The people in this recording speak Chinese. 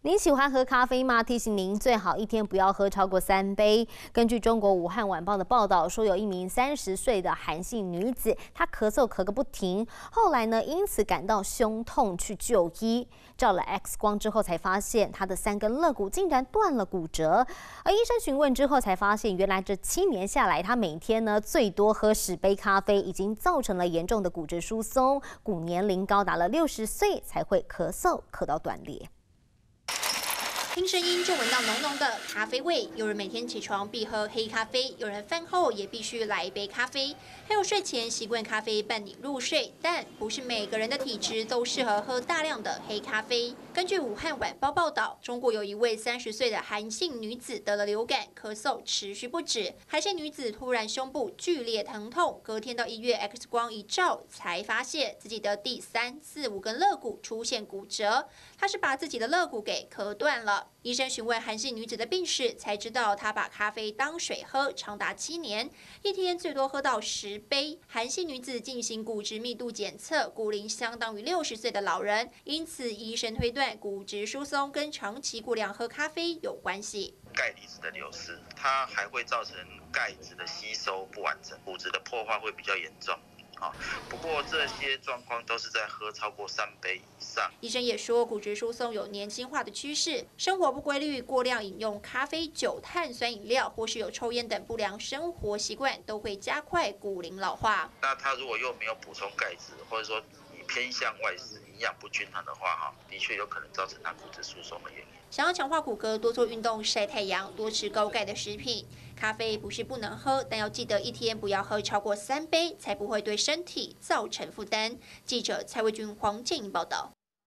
您喜欢喝咖啡吗？提醒您最好一天不要喝超过3杯。根据中国武汉晚报的报道说，有一名30岁的韩姓女子，她咳嗽咳个不停，后来呢因此感到胸痛去就医，照了 X 光之后才发现她的3根肋骨竟然断了骨折。而医生询问之后才发现，原来这7年下来，她每天呢最多喝10杯咖啡，已经造成了严重的骨质疏松，骨年龄高达了60岁才会咳嗽咳到断裂。 听声音就闻到浓浓的咖啡味。有人每天起床必喝黑咖啡，有人饭后也必须来一杯咖啡，还有睡前习惯咖啡伴你入睡。但不是每个人的体质都适合喝大量的黑咖啡。根据武汉晚报报道，中国有一位30岁的韩姓女子得了流感，咳嗽持续不止。韩姓女子突然胸部剧烈疼痛，隔天到医院 X 光一照，才发现自己的第3、4、5根肋骨出现骨折。她是把自己的肋骨给咳断了。 医生询问韩姓女子的病史，才知道她把咖啡当水喝，长达7年，一天最多喝到10杯。韩姓女子进行骨质密度检测，骨龄相当于60岁的老人，因此医生推断骨质疏松跟长期过量喝咖啡有关系。钙离子的流失，它还会造成钙质的吸收不完整，骨质的破坏会比较严重。 不过这些状况都是在喝超过3杯以上。医生也说，骨质疏松有年轻化的趋势，生活不规律、过量饮用咖啡、酒、碳酸饮料，或是有抽烟等不良生活习惯，都会加快骨龄老化。那他如果又没有补充钙质，或者说你偏向外食、营养不均衡的话，的确有可能造成他骨质疏松的原因。 想要强化骨骼，多做运动、晒太阳，多吃高钙的食品。咖啡不是不能喝，但要记得一天不要喝超过3杯，才不会对身体造成负担。记者蔡慧君、黄建莹报道。